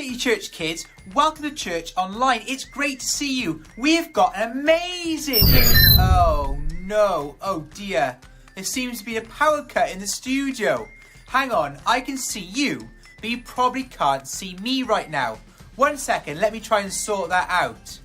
City Church kids, welcome to church online. It's great to see you. We've got an amazing... Oh no, oh dear. There seems to be a power cut in the studio. Hang on, I can see you, but you probably can't see me right now. 1 second, let me try and sort that out.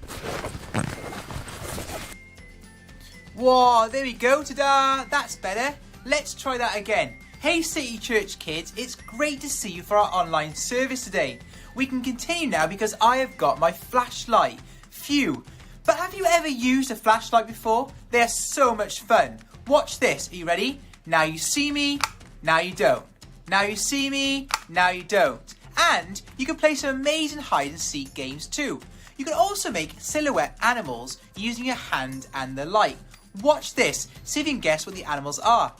Whoa, there we go, ta-da, that's better. Let's try that again. Hey City Church kids, it's great to see you for our online service today. We can continue now because I have got my flashlight. Phew. But have you ever used a flashlight before? They're so much fun. Watch this, are you ready? Now you see me, now you don't. Now you see me, now you don't. And you can play some amazing hide and seek games too. You can also make silhouette animals using your hand and the light. Watch this, see if you can guess what the animals are.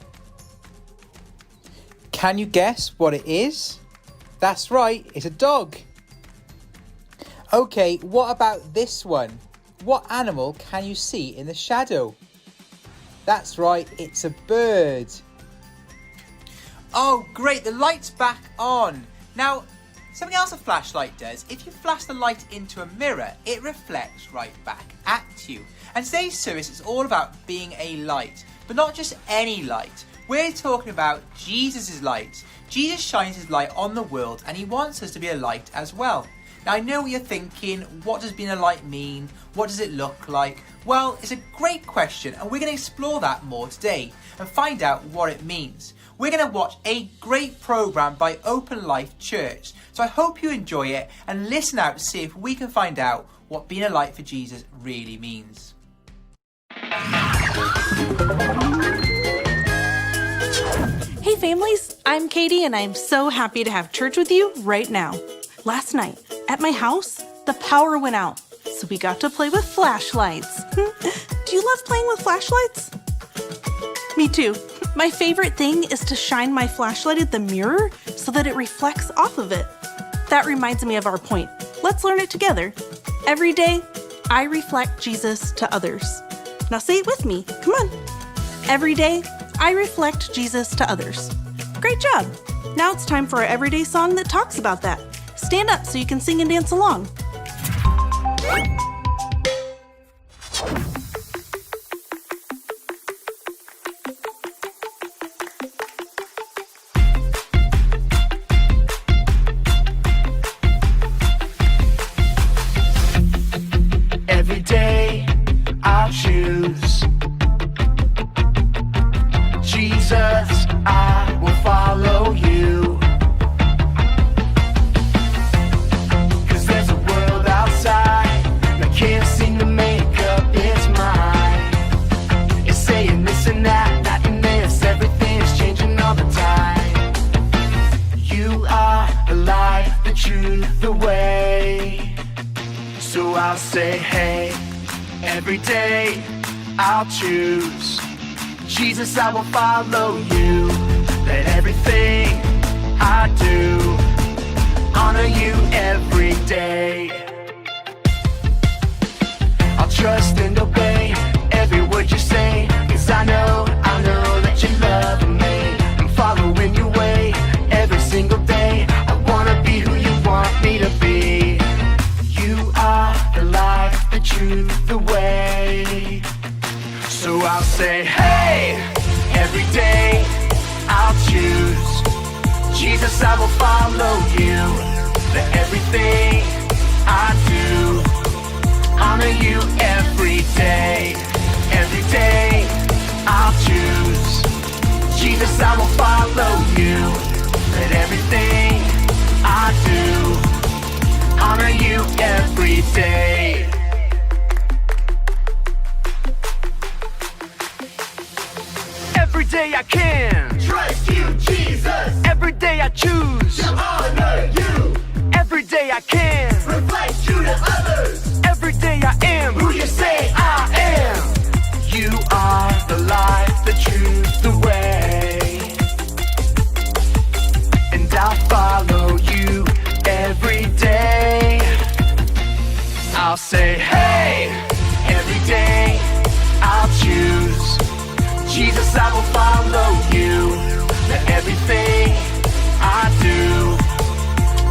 Can you guess what it is? That's right, it's a dog. Okay, what about this one? What animal can you see in the shadow? That's right, it's a bird. Oh great, the light's back on. Now, something else a flashlight does, if you flash the light into a mirror, it reflects right back at you. And today's service is all about being a light, but not just any light. We're talking about Jesus' light. Jesus shines his light on the world and he wants us to be a light as well. Now I know what you're thinking, what does being a light mean? What does it look like? Well, it's a great question and we're going to explore that more today and find out what it means. We're going to watch a great programme by Life.Church. So I hope you enjoy it and listen out to see if we can find out what being a light for Jesus really means. Hey families, I'm Katie and I'm so happy to have church with you right now. Last night at my house, the power went out, so we got to play with flashlights. Do you love playing with flashlights? Me too. My favorite thing is to shine my flashlight at the mirror so that it reflects off of it. That reminds me of our point. Let's learn it together. Every day, I reflect Jesus to others. Now say it with me. Come on. Every day, I reflect Jesus to others. Great job. Now it's time for our everyday song that talks about that. Stand up so you can sing and dance along. Every day I'll choose Jesus, I will follow you. 'Cause there's a world outside that can't seem to make up its mind. It's saying this and that, that and this, everything's changing all the time. You are the life, the truth, the way. So I'll say, hey, every day I'll choose Jesus, I will follow you. Let everything I do honor you every day. I'll trust and obey every word you say, 'cause I know that you love me. I'm following your way every single day. I wanna be who you want me to be. You are the life, the truth, the way. So I'll say, hey, every day I'll choose Jesus, I will follow you. Let everything I do honor you every day. Every day I'll choose Jesus, I will follow you. Let everything I do honor you every day. Every day I can trust you, Jesus. Every day I choose to honor you. Every day I can reflect you to others. Every day I am who you say I am. You are the life, the truth, the way. And I'll follow you every day. I'll say, hey, every day I'll choose Jesus, I will follow you. Let everything I do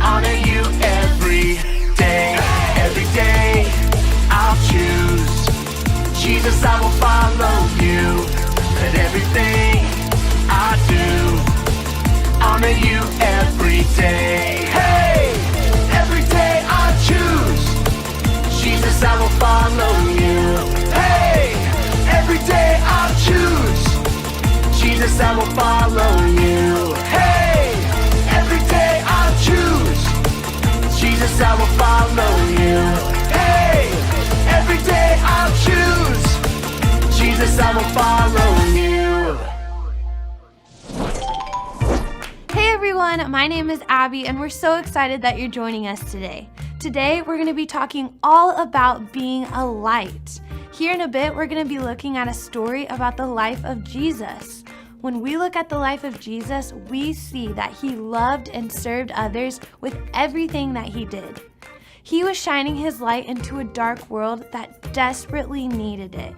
honor you every Jesus, I will follow you. Hey, every day I'll choose. Jesus, I will follow you. Hey everyone, my name is Abby and we're so excited that you're joining us today. Today we're going to be talking all about being a light. Here in a bit we're going to be looking at a story about the life of Jesus. When we look at the life of Jesus, we see that he loved and served others with everything that he did. He was shining his light into a dark world that desperately needed it.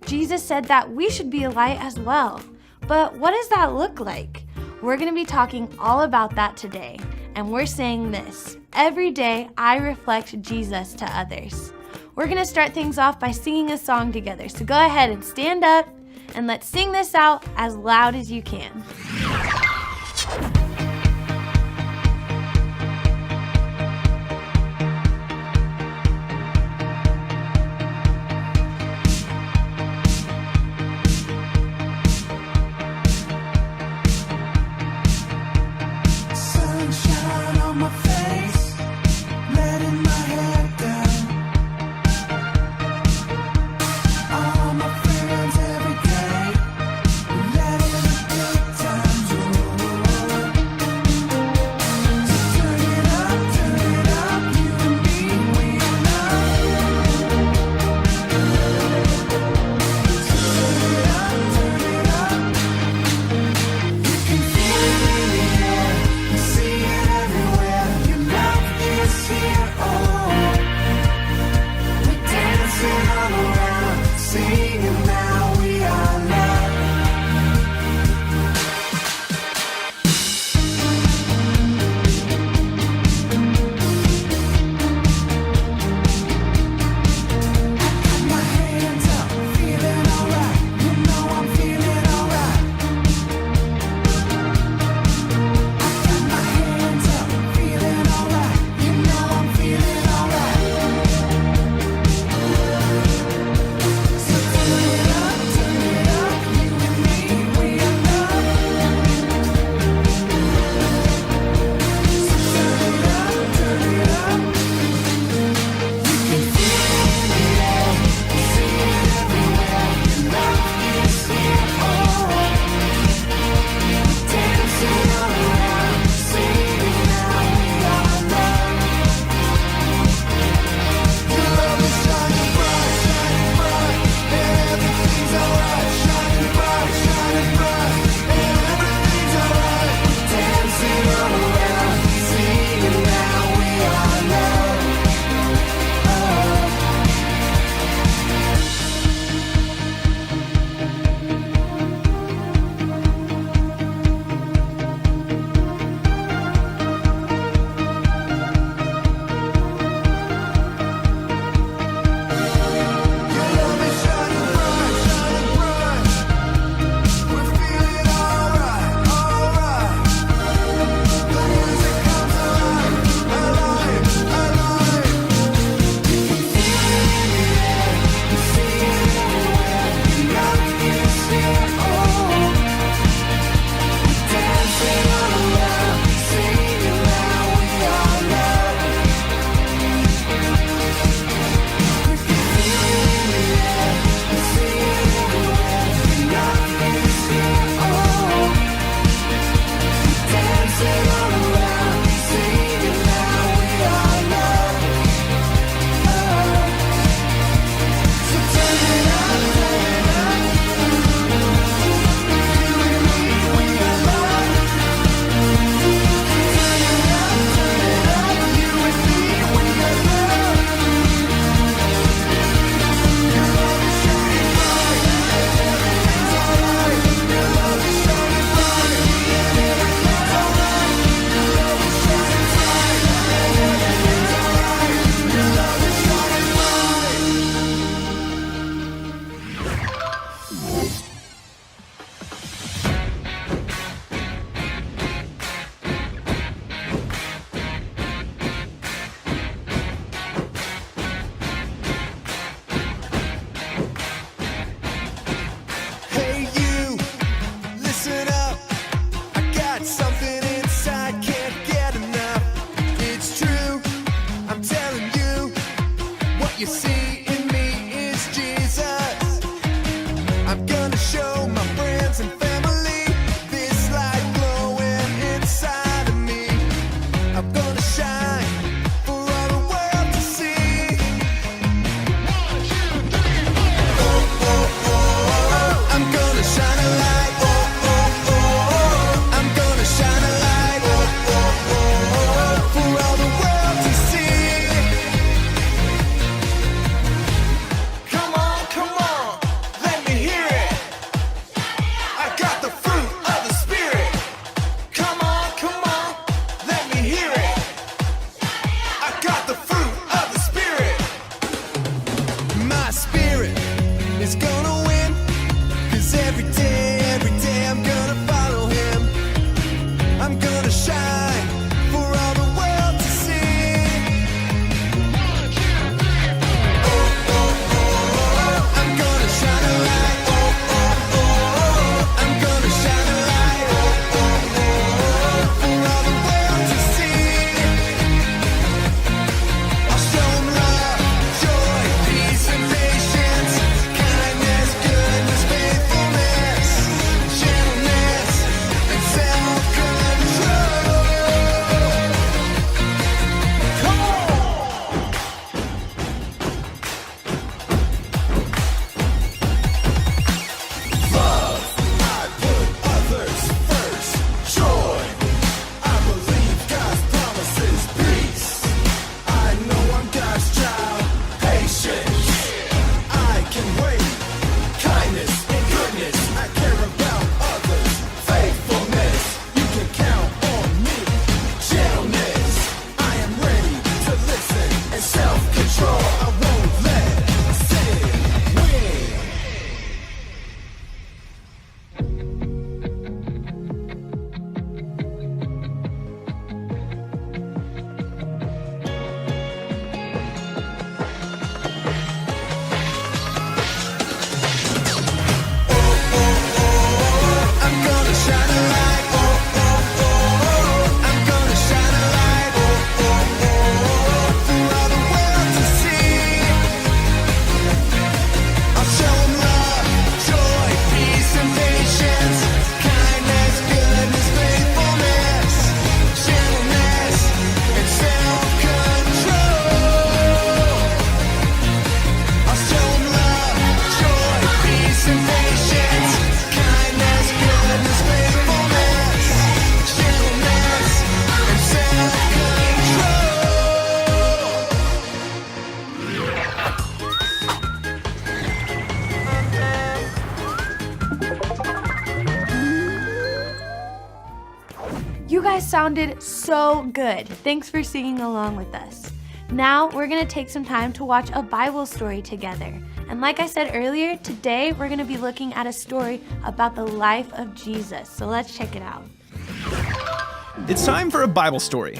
Jesus said that we should be a light as well. But what does that look like? We're going to be talking all about that today. And we're saying this: every day I reflect Jesus to others. We're going to start things off by singing a song together. So go ahead and stand up and let's sing this out as loud as you can. Sunshine on my face, letting my head down. All my friends every day, letting the good times roll. you see in me is Jesus. I'm gonna show my friends and family this light glowing inside of me. I'm gonna shine for all the world to see. Oh, oh, oh, I'm gonna shine a light. Oh, oh, oh, I'm gonna shine a light. Oh, oh, oh, for all the world to see. Come on, let me hear it. I got the fruit of the Spirit. Come on, let me hear it. I got the fruit of the Spirit. My spirit is gonna win. 'Cause every day I'm gonna follow him. I'm gonna shine for all the world to see. Oh, oh, oh, I'm gonna shine a light. Oh, oh, oh, I'm gonna shine a light. Oh, oh, oh, for all the world to see. I'll show 'em love, joy, peace, and patience, kindness, goodness, faithfulness, gentleness, and self-control. Come on! Love, I put others first. Joy, I believe God's promises. Peace, I know I'm God's child. Patience, I can wait. Kindness and goodness, I care about others. Faithfulness, you can count on me. Gentleness, I am ready to listen. And self-control, I won't let sin win. I'm gonna shine a light. Oh, oh, oh, I'm gonna shine a light. Oh, oh, oh, for all the world to see. I'll show 'em love, joy, peace, and patience, kindness, goodness, faithfulness, gentleness, and self-control. I'll show 'em love, joy, peace, and patience, kindness, goodness, faithfulness, gentleness, and self-control. You guys sounded so good. Thanks for singing along with us. Now we're going to take some time to watch a Bible story together. And like I said earlier, today we're going to be looking at a story about the life of Jesus. So let's check it out. It's time for a Bible story.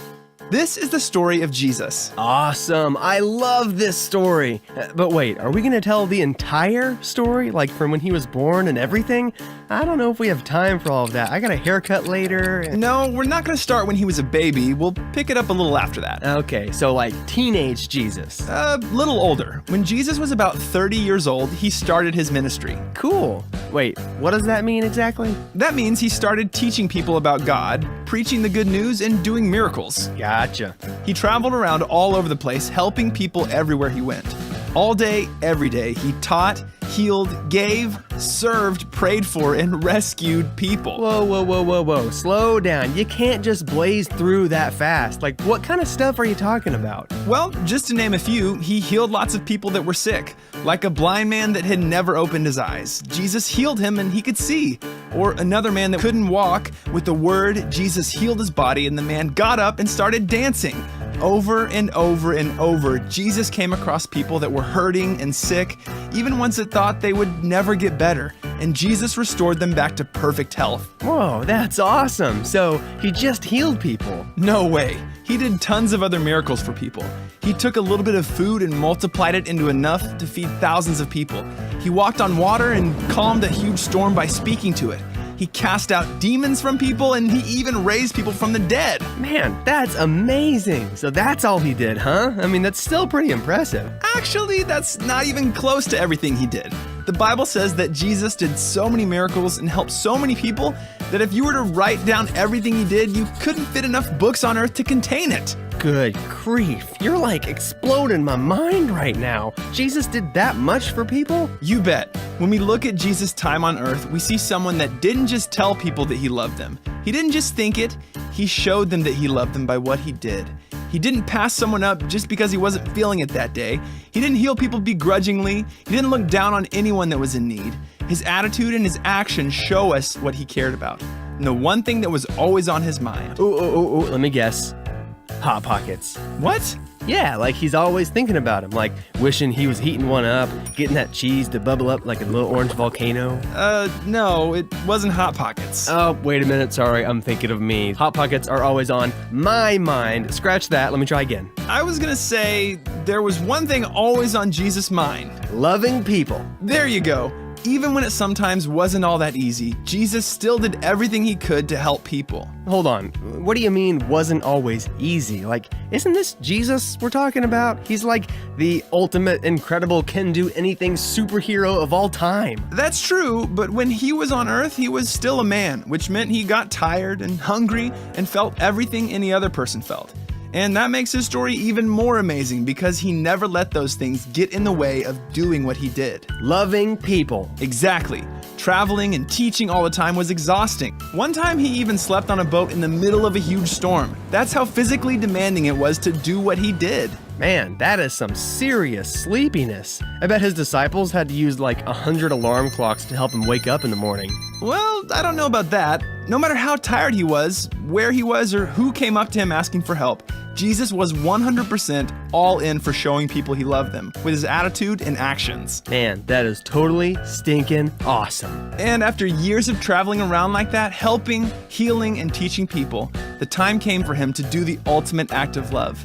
This is the story of Jesus. Awesome. I love this story. But wait, are we going to tell the entire story? Like from when he was born and everything? I don't know if we have time for all of that. I got a haircut later. No, we're not going to start when he was a baby. We'll pick it up a little after that. Okay, so like teenage Jesus. A little older. When Jesus was about 30 years old, he started his ministry. Cool. Wait, what does that mean exactly? That means he started teaching people about God, preaching the good news, and doing miracles. Gotcha. He traveled around all over the place, helping people everywhere he went. All day, every day, he taught, healed, gave, served, prayed for, and rescued people. Whoa. Slow down. You can't just blaze through that fast. Like, what kind of stuff are you talking about? Well, just to name a few, he healed lots of people that were sick. Like a blind man that had never opened his eyes. Jesus healed him and he could see. Or another man that couldn't walk. With the word, Jesus healed his body and the man got up and started dancing. Over and over and over, Jesus came across people that were hurting and sick, even ones that thought they would never get better. And Jesus restored them back to perfect health. Whoa, that's awesome. So he just healed people. No way. He did tons of other miracles for people. He took a little bit of food and multiplied it into enough to feed thousands of people. He walked on water and calmed a huge storm by speaking to it. He cast out demons from people, and he even raised people from the dead. Man, that's amazing. So that's all he did, huh? I mean, that's still pretty impressive. Actually, that's not even close to everything he did. The Bible says that Jesus did so many miracles and helped so many people that if you were to write down everything he did, you couldn't fit enough books on earth to contain it. Good grief. You're like exploding my mind right now. Jesus did that much for people? You bet. When we look at Jesus' time on earth, we see someone that didn't just tell people that he loved them. He didn't just think it, he showed them that he loved them by what he did. He didn't pass someone up just because he wasn't feeling it that day. He didn't heal people begrudgingly. He didn't look down on anyone that was in need. His attitude and his actions show us what he cared about. And the one thing that was always on his mind. Ooh, let me guess. Hot Pockets. What? Yeah, like he's always thinking about him, like wishing he was heating one up, getting that cheese to bubble up like a little orange volcano. No, it wasn't Hot Pockets. Oh, wait a minute, sorry, I'm thinking of me. Hot Pockets are always on my mind. Scratch that, let me try again. I was gonna say there was one thing always on Jesus' mind. Loving people. There you go. Even when it sometimes wasn't all that easy, Jesus still did everything he could to help people. Hold on, what do you mean wasn't always easy? Like, isn't this Jesus we're talking about? He's like the ultimate incredible can-do-anything superhero of all time. That's true, but when he was on earth, he was still a man, which meant he got tired and hungry and felt everything any other person felt. And that makes his story even more amazing because he never let those things get in the way of doing what he did. Loving people. Exactly. Traveling and teaching all the time was exhausting. One time he even slept on a boat in the middle of a huge storm. That's how physically demanding it was to do what he did. Man, that is some serious sleepiness. I bet his disciples had to use like 100 alarm clocks to help him wake up in the morning. Well, I don't know about that. No matter how tired he was, where he was, or who came up to him asking for help, Jesus was 100% all in for showing people he loved them with his attitude and actions. Man, that is totally stinking awesome. And after years of traveling around like that, helping, healing, and teaching people, the time came for him to do the ultimate act of love.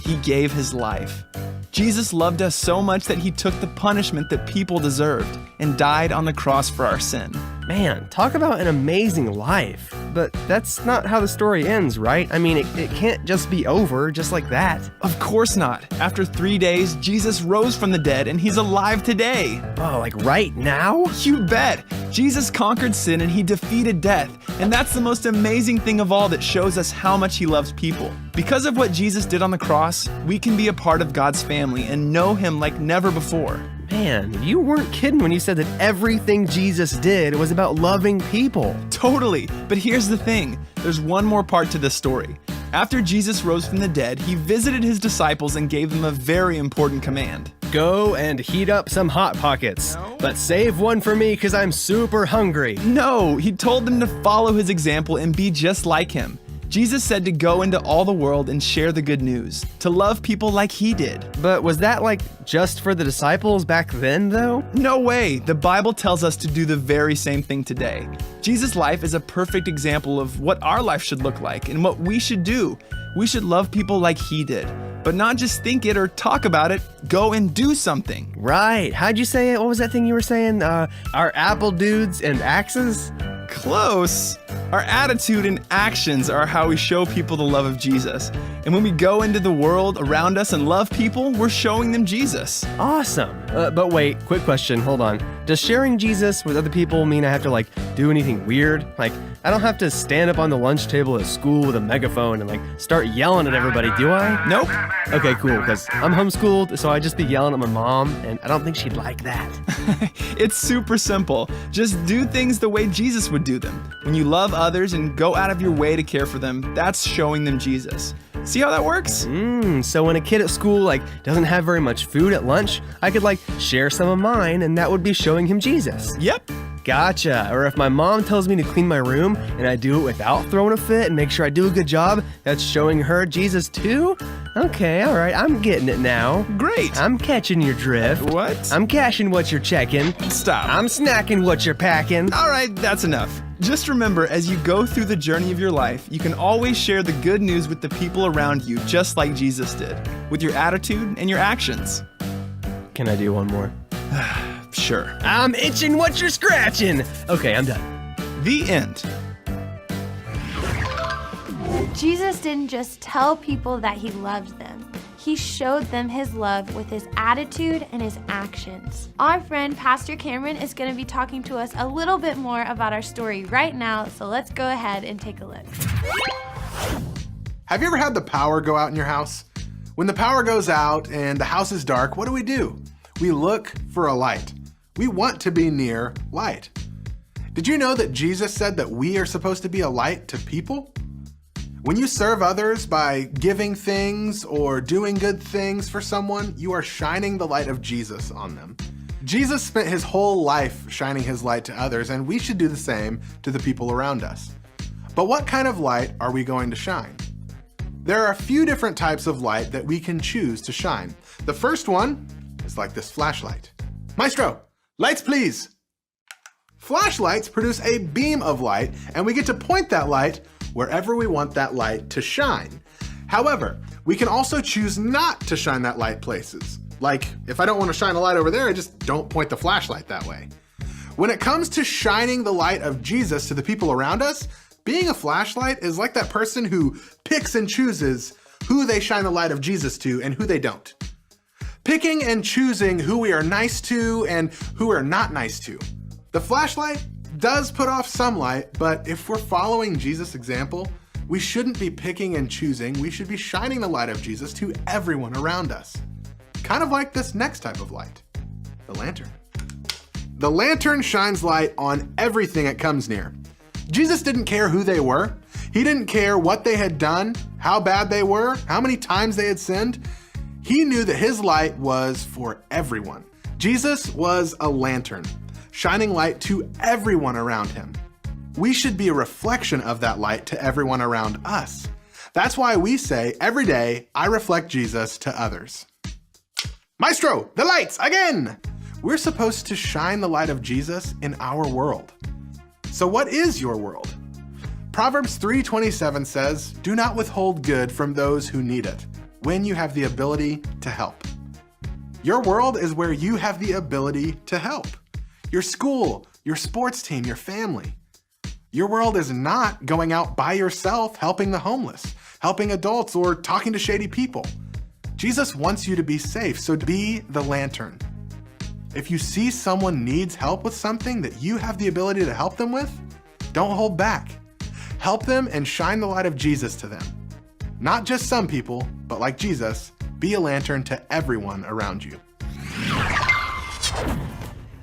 He gave his life. Jesus loved us so much that he took the punishment that people deserved and died on the cross for our sin. Man, talk about an amazing life. But that's not how the story ends, right? I mean, it can't just be over just like that. Of course not. After 3 days, Jesus rose from the dead and he's alive today. Oh, like right now? You bet. Jesus conquered sin and he defeated death. And that's the most amazing thing of all that shows us how much he loves people. Because of what Jesus did on the cross, we can be a part of God's family and know him like never before. Man, you weren't kidding when you said that everything Jesus did was about loving people. Totally. But here's the thing. There's one more part to this story. After Jesus rose from the dead, he visited his disciples and gave them a very important command. Go and heat up some Hot Pockets. No. But save one for me because I'm super hungry. No, he told them to follow his example and be just like him. Jesus said to go into all the world and share the good news, to love people like he did. But was that like just for the disciples back then, though? No way. The Bible tells us to do the very same thing today. Jesus' life is a perfect example of what our life should look like and what we should do. We should love people like he did, but not just think it or talk about it, go and do something. Right. How'd you say it? What was that thing you were saying? Our apple dudes and axes? Close. Our attitude and actions are how we show people the love of Jesus. And when we go into the world around us and love people, we're showing them Jesus. Awesome. But wait, quick question. Hold on. Does sharing Jesus with other people mean I have to like do anything weird? Like, I don't have to stand up on the lunch table at school with a megaphone and like start yelling at everybody, do I? Nope. Okay, cool, because I'm homeschooled, so I just be yelling at my mom, and I don't think she'd like that. It's super simple. Just do things the way Jesus would do them. When you love others and go out of your way to care for them, that's showing them Jesus. See how that works? So when a kid at school like doesn't have very much food at lunch, I could like share some of mine, and that would be showing him Jesus. Yep. Gotcha. Or if my mom tells me to clean my room and I do it without throwing a fit and make sure I do a good job, that's showing her Jesus too? Okay, all right, I'm getting it now. Great. I'm catching your drift. What? I'm cashing what you're checking. Stop. I'm snacking what you're packing. All right, that's enough. Just remember, as you go through the journey of your life, you can always share the good news with the people around you, just like Jesus did, with your attitude and your actions. Can I do one more? Sure. I'm itching what you're scratching. Okay, I'm done. The end. Jesus didn't just tell people that he loved them. He showed them his love with his attitude and his actions. Our friend Pastor Cameron is going to be talking to us a little bit more about our story right now, so let's go ahead and take a look. Have you ever had the power go out in your house? When the power goes out and the house is dark, what do? We look for a light. We want to be near light. Did you know that Jesus said that we are supposed to be a light to people? When you serve others by giving things or doing good things for someone, you are shining the light of Jesus on them. Jesus spent his whole life shining his light to others, and we should do the same to the people around us. But what kind of light are we going to shine? There are a few different types of light that we can choose to shine. The first one is like this flashlight. Maestro, lights please. Flashlights produce a beam of light, and we get to point that light wherever we want that light to shine. However, we can also choose not to shine that light places. Like, if I don't want to shine a light over there, I just don't point the flashlight that way. When it comes to shining the light of Jesus to the people around us, being a flashlight is like that person who picks and chooses who they shine the light of Jesus to and who they don't. Picking and choosing who we are nice to and who we're not nice to. The flashlight does put off some light, but if we're following Jesus' example, we shouldn't be picking and choosing. We should be shining the light of Jesus to everyone around us. Kind of like this next type of light, the lantern. The lantern shines light on everything it comes near. Jesus didn't care who they were. He didn't care what they had done, how bad they were, how many times they had sinned. He knew that his light was for everyone. Jesus was a lantern, shining light to everyone around him. We should be a reflection of that light to everyone around us. That's why we say every day, I reflect Jesus to others. Maestro, the lights again! We're supposed to shine the light of Jesus in our world. So what is your world? Proverbs 3:27 says, do not withhold good from those who need it, when you have the ability to help. Your world is where you have the ability to help. Your school, your sports team, your family. Your world is not going out by yourself helping the homeless, helping adults, or talking to shady people. Jesus wants you to be safe, so be the lantern. If you see someone needs help with something that you have the ability to help them with, don't hold back. Help them and shine the light of Jesus to them. Not just some people, but like Jesus, be a lantern to everyone around you.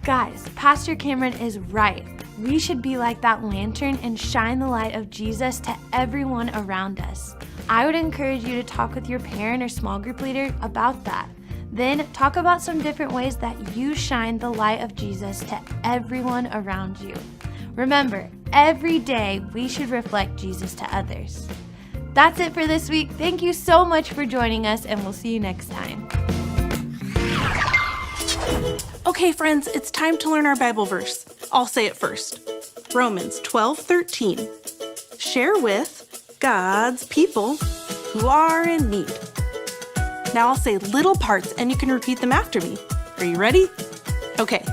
Guys, Pastor Cameron is right. We should be like that lantern and shine the light of Jesus to everyone around us. I would encourage you to talk with your parent or small group leader about that. Then talk about some different ways that you shine the light of Jesus to everyone around you. Remember, every day we should reflect Jesus to others. That's it for this week. Thank you so much for joining us, and we'll see you next time. Okay, friends, it's time to learn our Bible verse. I'll say it first. Romans 12:13. Share with God's people who are in need. Now I'll say little parts and you can repeat them after me. Are you ready? Okay.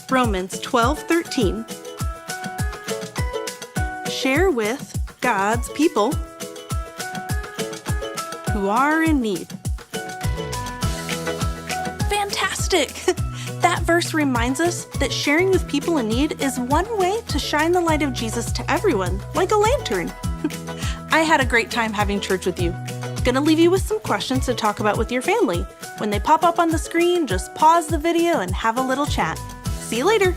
Romans 12:13. Share with God's people who are in need. Fantastic! That verse reminds us that sharing with people in need is one way to shine the light of Jesus to everyone, like a lantern. I had a great time having church with you. Gonna leave you with some questions to talk about with your family. When they pop up on the screen, just pause the video and have a little chat. See you later.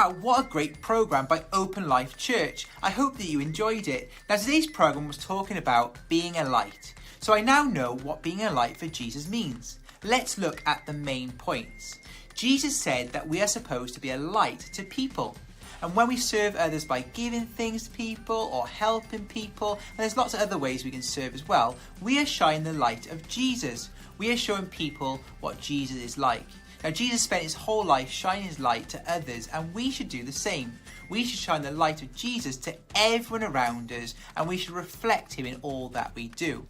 Wow, what a great program by Open Life.Church. I hope that you enjoyed it. Now today's program was talking about being a light. So I now know what being a light for Jesus means. Let's look at the main points. Jesus said that we are supposed to be a light to people. And when we serve others by giving things to people or helping people, and there's lots of other ways we can serve as well, we are shining the light of Jesus. We are showing people what Jesus is like. Now Jesus spent his whole life shining his light to others, and we should do the same. We should shine the light of Jesus to everyone around us, and we should reflect him in all that we do.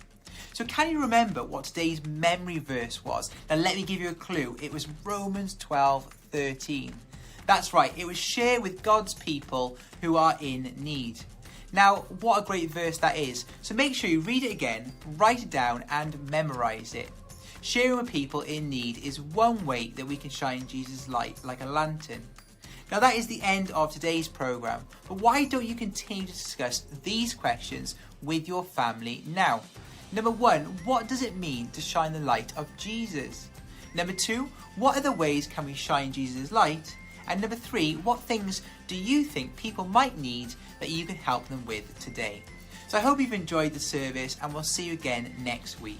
So can you remember what today's memory verse was? Now let me give you a clue. It was Romans 12:13. That's right, it was share with God's people who are in need. Now, what a great verse that is. So make sure you read it again, write it down and memorise it. Sharing with people in need is one way that we can shine Jesus' light like a lantern. Now that is the end of today's programme, but why don't you continue to discuss these questions with your family now? Number 1, what does it mean to shine the light of Jesus? Number 2, what other ways can we shine Jesus' light? And number 3, what things do you think people might need that you can help them with today? So I hope you've enjoyed the service, and we'll see you again next week.